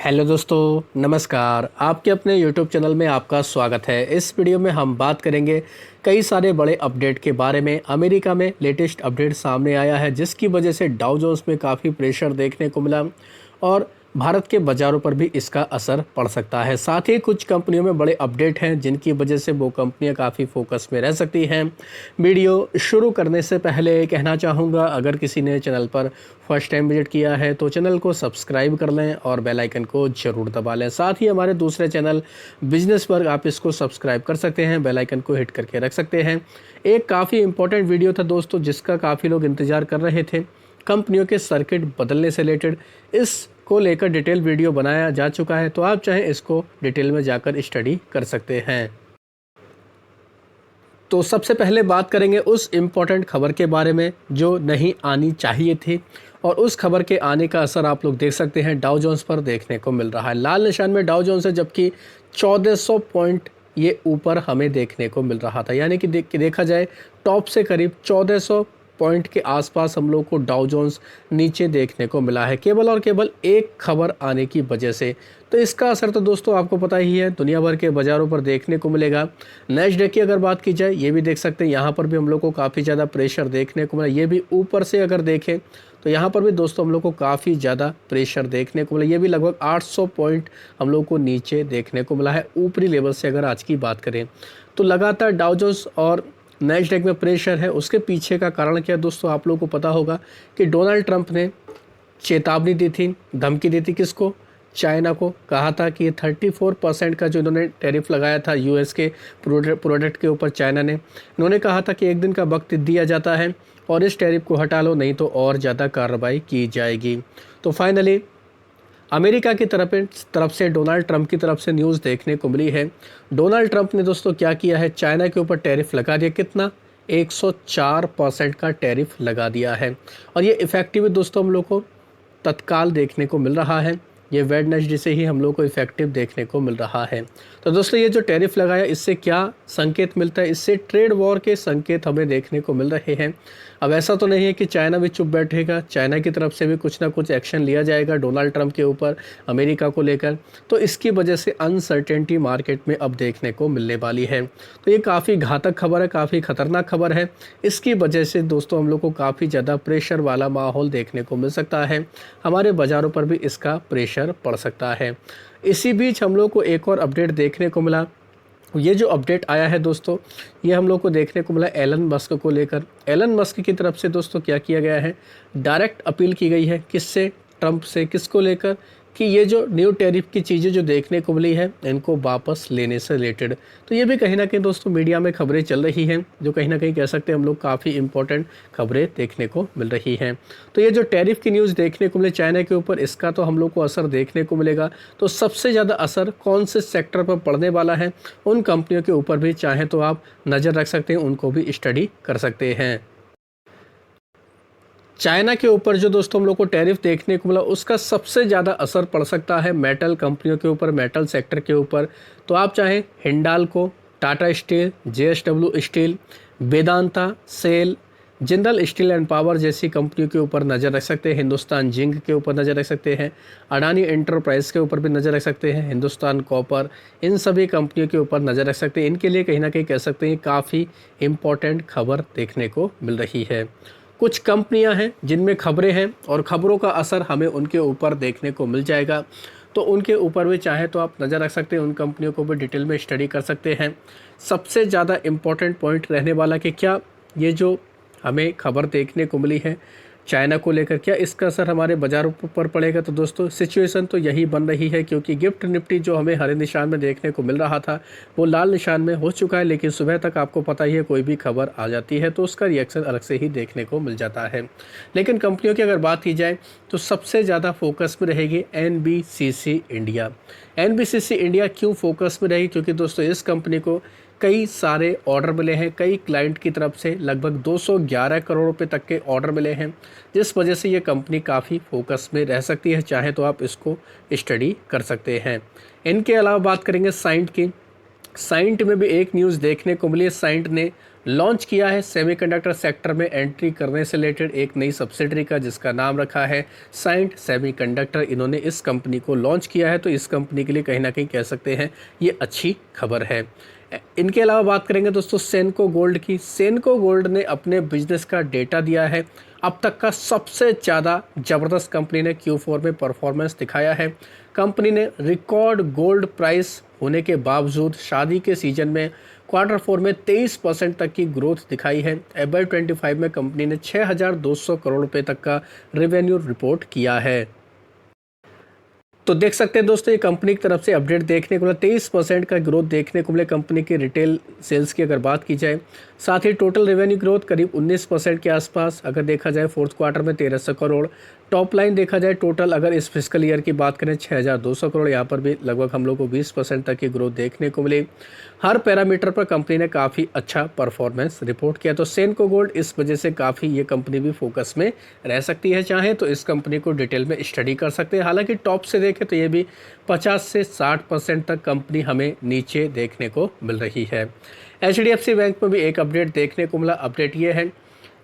Hello दोस्तों, नमस्कार। आपके अपने यूट्यूब चैनल में आपका स्वागत है। इस वीडियो में हम बात करेंगे कई सारे बड़े अपडेट के बारे में। अमेरिका में लेटेस्ट अपडेट सामने आया है जिसकी वजह से डाउ जोन्स में काफ़ी प्रेशर देखने को मिला और भारत के बाज़ारों पर भी इसका असर पड़ सकता है। साथ ही कुछ कंपनियों में बड़े अपडेट हैं जिनकी वजह से वो कंपनियां काफ़ी फोकस में रह सकती हैं। वीडियो शुरू करने से पहले कहना चाहूँगा, अगर किसी ने चैनल पर फर्स्ट टाइम विजिट किया है तो चैनल को सब्सक्राइब कर लें और बेल आइकन को ज़रूर दबा लें। साथ ही हमारे दूसरे चैनल बिजनेस वर्ग, आप इसको सब्सक्राइब कर सकते हैं, बेल आइकन को हिट करके रख सकते हैं। एक काफ़ी इंपॉर्टेंट वीडियो था दोस्तों जिसका काफ़ी लोग इंतज़ार कर रहे थे। कंपनियों के सर्किट बदलने से रिलेटेड इसको लेकर डिटेल वीडियो बनाया जा चुका है, तो आप चाहें इसको डिटेल में जाकर स्टडी कर सकते हैं। तो सबसे पहले बात करेंगे उस इम्पोर्टेंट खबर के बारे में जो नहीं आनी चाहिए थी, और उस खबर के आने का असर आप लोग देख सकते हैं डाउ जोन्स पर देखने को मिल रहा है। लाल निशान में डाउ जोन्स है, जबकि 1400 पॉइंट ये ऊपर हमें देखने को मिल रहा था। यानी कि देखा जाए टॉप से करीब 1400 पॉइंट के आसपास हम लोग को डाउ जोन्स नीचे देखने को मिला है, केवल और केवल एक खबर आने की वजह से। तो इसका असर तो दोस्तों आपको पता ही है, दुनिया भर के बाज़ारों पर देखने को मिलेगा। नैस्डैक की अगर बात की जाए, ये भी देख सकते हैं, यहाँ पर भी हम लोग को काफ़ी ज़्यादा प्रेशर देखने को मिला। ये भी ऊपर से अगर देखें तो यहाँ पर भी दोस्तों हम लोग को काफ़ी ज़्यादा प्रेशर देखने को मिला। ये भी लगभग 800 पॉइंट हम लोग को नीचे देखने को मिला है ऊपरी लेवल से। अगर आज की बात करें तो लगातार डाउ जोन्स और नैस्डैक में प्रेशर है। उसके पीछे का कारण क्या है दोस्तों, आप लोगों को पता होगा कि डोनाल्ड ट्रंप ने चेतावनी दी थी, धमकी दी थी किसको? चाइना को। कहा था कि 34% का जो इन्होंने टैरिफ लगाया था यूएस के प्रोडक्ट के ऊपर चाइना ने, इन्होंने कहा था कि एक दिन का वक्त दिया जाता है और इस टैरिफ को हटा लो, नहीं तो और ज़्यादा कार्रवाई की जाएगी। तो फाइनली अमेरिका की तरफ से डोनाल्ड ट्रंप की तरफ से न्यूज़ देखने को मिली है। डोनाल्ड ट्रंप ने दोस्तों क्या किया है, चाइना के ऊपर टैरिफ लगा दिया। कितना? 104% का टैरिफ लगा दिया है, और ये इफ़ेक्टिव दोस्तों हम लोग को तत्काल देखने को मिल रहा है। ये वेडनेसडे से ही हम लोग को इफेक्टिव देखने को मिल रहा है। तो दोस्तों ये जो टैरिफ लगाया, इससे क्या संकेत मिलता है? इससे ट्रेड वॉर के संकेत हमें देखने को मिल रहे हैं। अब ऐसा तो नहीं है कि चाइना भी चुप बैठेगा, चाइना की तरफ से भी कुछ ना कुछ एक्शन लिया जाएगा डोनाल्ड ट्रंप के ऊपर, अमेरिका को लेकर। तो इसकी वजह से अनसर्टेनिटी मार्केट में अब देखने को मिलने वाली है। तो ये काफ़ी घातक खबर है, काफ़ी खतरनाक खबर है। इसकी वजह से दोस्तों हम लोग को काफ़ी ज़्यादा प्रेशर वाला माहौल देखने को मिल सकता है। हमारे बाज़ारों पर भी इसका प्रेशर पड़ सकता है। इसी बीच हम लोग को एक और अपडेट देखने को मिला। ये जो अपडेट आया है दोस्तों, ये हम लोग को देखने को मिला एलन मस्क को लेकर। एलन मस्क की तरफ से दोस्तों क्या किया गया है, डायरेक्ट अपील की गई है। किससे? ट्रंप से। किसको लेकर? कि ये जो न्यू टैरिफ की चीज़ें जो देखने को मिली है, इनको वापस लेने से रिलेटेड। तो ये भी कहीं ना कहीं दोस्तों मीडिया में खबरें चल रही हैं, जो कहीं ना कहीं कह सकते हैं हम लोग काफ़ी इंपॉर्टेंट खबरें देखने को मिल रही हैं। तो ये जो टैरिफ की न्यूज़ देखने को मिले चाइना के ऊपर, इसका तो हम लोग को असर देखने को मिलेगा। तो सबसे ज़्यादा असर कौन से सेक्टर पर पड़ने वाला है, उन कंपनियों के ऊपर भी चाहें तो आप नज़र रख सकते हैं, उनको भी स्टडी कर सकते हैं। चाइना के ऊपर जो दोस्तों हम लोग को टैरिफ देखने को मिला, उसका सबसे ज़्यादा असर पड़ सकता है मेटल कंपनियों के ऊपर, मेटल सेक्टर के ऊपर। तो आप चाहें Hindalco, Tata steel, JSW steel, Vedanta, SAIL, Jindal steel and power जैसी कंपनियों के ऊपर नज़र रख सकते हैं। हिंदुस्तान जिंक के ऊपर नज़र रख सकते हैं। अडानी एंटरप्राइज के ऊपर भी नज़र रख सकते हैं। हिंदुस्तान कॉपर, इन सभी कंपनियों के ऊपर नज़र रख सकते हैं। इनके लिए कहीं ना कहीं कह सकते हैं काफ़ी इम्पोर्टेंट खबर देखने को मिल रही है। कुछ कंपनियां हैं जिनमें खबरें हैं और खबरों का असर हमें उनके ऊपर देखने को मिल जाएगा। तो उनके ऊपर भी चाहे तो आप नज़र रख सकते हैं, उन कंपनियों को भी डिटेल में स्टडी कर सकते हैं। सबसे ज़्यादा इम्पोर्टेंट पॉइंट रहने वाला कि क्या ये जो हमें खबर देखने को मिली है चाइना को लेकर, क्या इसका असर हमारे बाज़ारों पर पड़ेगा? तो दोस्तों सिचुएशन तो यही बन रही है, क्योंकि गिफ्ट निफ्टी जो हमें हरे निशान में देखने को मिल रहा था वो लाल निशान में हो चुका है। लेकिन सुबह तक आपको पता ही है, कोई भी खबर आ जाती है तो उसका रिएक्शन अलग से ही देखने को मिल जाता है। लेकिन कंपनियों की अगर बात की जाए तो सबसे ज़्यादा फोकस में रहेगी एनबीसीसी इंडिया। एनबीसीसी इंडिया क्यों फोकस में रहेगी? क्योंकि दोस्तों इस कंपनी को कई सारे ऑर्डर मिले हैं, कई क्लाइंट की तरफ से लगभग 211 करोड़ रुपए तक के ऑर्डर मिले हैं, जिस वजह से ये कंपनी काफ़ी फोकस में रह सकती है। चाहे तो आप इसको स्टडी कर सकते हैं। इनके अलावा बात करेंगे साइंट की। साइंट में भी एक न्यूज़ देखने को मिली है। साइंट ने लॉन्च किया है सेमीकंडक्टर सेक्टर में एंट्री करने से रिलेटेड एक नई सब्सिडरी का, जिसका नाम रखा है साइंट सेमीकंडक्टर। इन्होंने इस कंपनी को लॉन्च किया है, तो इस कंपनी के लिए कहीं ना कहीं कह सकते हैं ये अच्छी खबर है। इनके अलावा बात करेंगे दोस्तों सेनको गोल्ड की। सेनको गोल्ड ने अपने बिजनेस का डेटा दिया है, अब तक का सबसे ज़्यादा ज़बरदस्त कंपनी ने Q4 में परफॉर्मेंस दिखाया है। कंपनी ने रिकॉर्ड गोल्ड प्राइस होने के बावजूद शादी के सीजन में Q4 में 23% तक की ग्रोथ दिखाई है। FY25 में कंपनी ने 6,200 करोड़ रुपए तक का रेवेन्यू रिपोर्ट किया है। तो देख सकते हैं दोस्तों, ये कंपनी की तरफ से अपडेट देखने को मिला। 23% का ग्रोथ देखने को मिले कंपनी के रिटेल सेल्स की अगर बात की जाए। साथ ही टोटल रेवेन्यू ग्रोथ करीब 19% के आसपास अगर देखा जाए फोर्थ क्वार्टर में 1300 करोड़। टॉप लाइन देखा जाए टोटल अगर इस फिजिकल ईयर की बात करें 6,200 करोड़, यहाँ पर भी लगभग हम लोग को 20% तक की ग्रोथ देखने को मिली। हर पैरामीटर पर कंपनी ने काफ़ी अच्छा परफॉर्मेंस रिपोर्ट किया। तो सेनको गोल्ड इस वजह से काफ़ी ये कंपनी भी फोकस में रह सकती है। चाहे तो इस कंपनी को डिटेल में स्टडी कर सकते हैं। हालांकि टॉप से देखें तो ये भी 50 से 60% तक कंपनी हमें नीचे देखने को मिल रही है। HDFC बैंक में भी एक अपडेट देखने को मिला। अपडेट ये है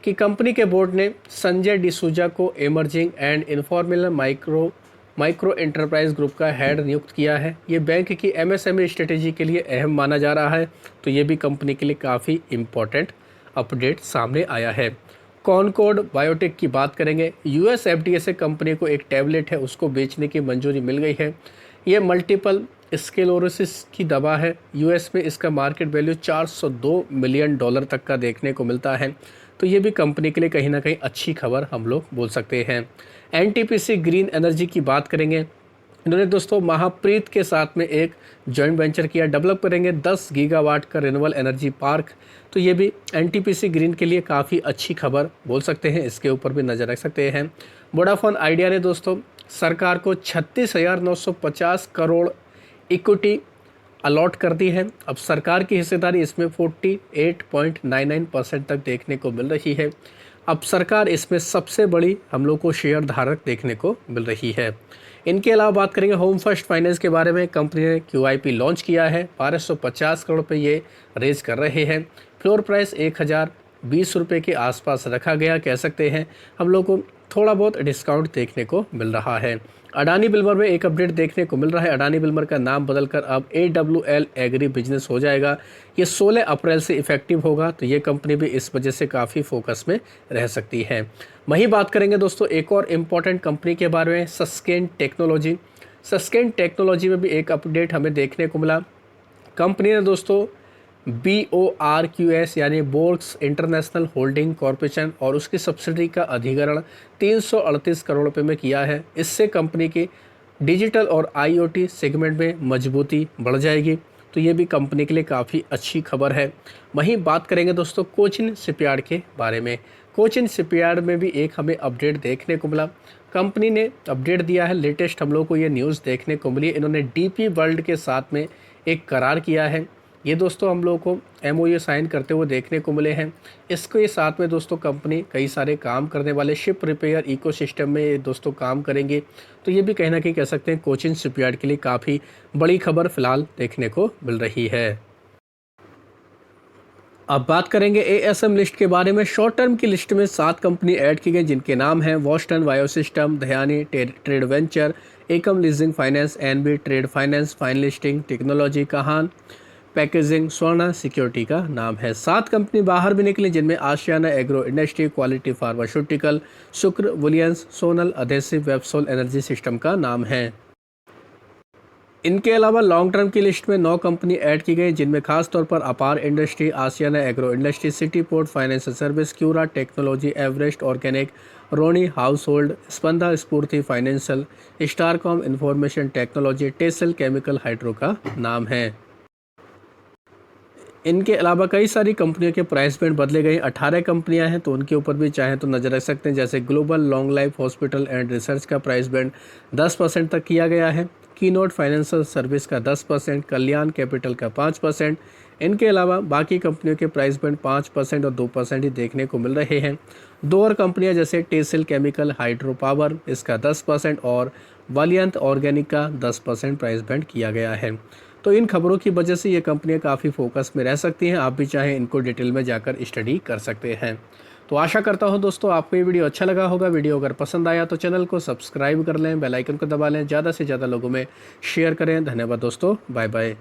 कि कंपनी के बोर्ड ने संजय डिसूजा को emerging and informal micro enterprise group का हेड नियुक्त किया है। ये बैंक की MSME स्ट्रेटेजी के लिए अहम माना जा रहा है, तो ये भी कंपनी के लिए काफ़ी इम्पोर्टेंट अपडेट सामने आया है। कॉनकॉर्ड बायोटेक की बात करेंगे। US FDA से कंपनी को एक टैबलेट है उसको बेचने की मंजूरी मिल गई है। ये मल्टीपल स्क्लेरोसिस की दवा है। US में इसका मार्केट वैल्यू $402 मिलियन तक का देखने को मिलता है, तो ये भी कंपनी के लिए कहीं ना कहीं अच्छी खबर हम लोग बोल सकते हैं। NTPC ग्रीन एनर्जी की बात करेंगे। इन्होंने दोस्तों महाप्रीत के साथ में एक जॉइंट वेंचर किया, डेवलप करेंगे 10 गीगावाट का रिन्यूएबल एनर्जी पार्क, तो ये भी NTPC ग्रीन के लिए काफ़ी अच्छी खबर बोल सकते हैं। इसके ऊपर भी नज़र रख सकते हैं। वोडाफोन आइडिया ने दोस्तों सरकार को 36,950 करोड़ इक्विटी अलॉट कर दी है। अब सरकार की हिस्सेदारी इसमें 48.99% तक देखने को मिल रही है। अब सरकार इसमें सबसे बड़ी हम लोग को शेयर धारक देखने को मिल रही है। इनके अलावा बात करेंगे होम फर्स्ट फाइनेंस के बारे में। कंपनी ने QIP लॉन्च किया है, 1250 करोड़ रुपये ये रेज कर रहे हैं। फ्लोर प्राइस 1,020 रुपये के आसपास रखा गया। कह सकते हैं हम लोग को थोड़ा बहुत डिस्काउंट देखने को मिल रहा है। अडानी बिल्मर में एक अपडेट देखने को मिल रहा है। अडानी बिल्मर का नाम बदलकर अब AWL एग्री बिजनेस हो जाएगा। ये 16 अप्रैल से इफेक्टिव होगा, तो ये कंपनी भी इस वजह से काफ़ी फोकस में रह सकती है। वहीं बात करेंगे दोस्तों एक और इम्पॉर्टेंट कंपनी के बारे में, सस्केन टेक्नोलॉजी। सस्केन टेक्नोलॉजी में भी एक अपडेट हमें देखने को मिला। कंपनी ने दोस्तों BORQS यानी बोर्क्स इंटरनेशनल होल्डिंग कॉरपोरेशन और उसकी सब्सिडी का अधिग्रहण 338 करोड़ रुपए में किया है। इससे कंपनी की डिजिटल और IoT सेगमेंट में मजबूती बढ़ जाएगी, तो ये भी कंपनी के लिए काफ़ी अच्छी खबर है। वहीं बात करेंगे दोस्तों कोचिन शिपयार्ड के बारे में। कोचिन शिपयार्ड में भी एक हमें अपडेट देखने को मिला। कंपनी ने अपडेट दिया है, लेटेस्ट हम लोग को ये न्यूज़ देखने को मिली। इन्होंने DP वर्ल्ड के साथ में एक करार किया है। ये दोस्तों हम लोग को MOU साइन करते हुए देखने को मिले हैं। इसके साथ में दोस्तों कंपनी कई सारे काम करने वाले शिप रिपेयर इकोसिस्टम में ये दोस्तों काम करेंगे, तो ये भी कहीं ना कहीं कह सकते हैं कोचिन शिपयार्ड के लिए काफ़ी बड़ी खबर फिलहाल देखने को मिल रही है। अब बात करेंगे ASM लिस्ट के बारे में। शॉर्ट टर्म की लिस्ट में 7 कंपनी ऐड की गई, जिनके नाम हैं वॉस्टन biosystem, Dayani trade venture, Ekam leasing finance, NB trade finance, fine listing technology, Kahan packaging, Swarna security का नाम है। 7 कंपनी बाहर भी निकली, जिनमें Ashiana agro industry, quality pharmaceutical, Shukra, bullions, Sonal adhesive, Websol energy system का नाम है। इनके अलावा लॉन्ग टर्म की लिस्ट में 9 कंपनी ऐड की गई, जिनमें खास तौर पर Apar industry, Ashiana agro industry, city port financial service, Cura technology, Everest organic, रोनी household, Spandana Sphoorty financial, Starcom information technology, टेसल केमिकल हाइड्रो का नाम है। इनके अलावा कई सारी कंपनियों के प्राइस बैंड बदले गए। 18 कंपनियां हैं, तो उनके ऊपर भी चाहें तो नज़र रख सकते हैं। जैसे global long life hospital and research का प्राइस बैंड 10% तक किया गया है। कीनोट फाइनेंशियल सर्विस का 10%, कल्याण कैपिटल का 5%। इनके अलावा बाकी कंपनियों के प्राइस बैंड 5% और 2% ही देखने को मिल रहे हैं। 2 और कंपनियां जैसे टेसल केमिकल हाइड्रो पावर, इसका 10% और वालियंत ऑर्गेनिक का 10% प्राइस बैंड किया गया है। तो इन खबरों की वजह से ये कंपनियां काफ़ी फोकस में रह सकती हैं। आप भी चाहें इनको डिटेल में जाकर स्टडी कर सकते हैं। तो आशा करता हूं दोस्तों आपको ये वीडियो अच्छा लगा होगा। वीडियो अगर पसंद आया तो चैनल को सब्सक्राइब कर लें, बेल आइकन को दबा लें, ज़्यादा से ज़्यादा लोगों में शेयर करें। धन्यवाद दोस्तों, बाय बाय।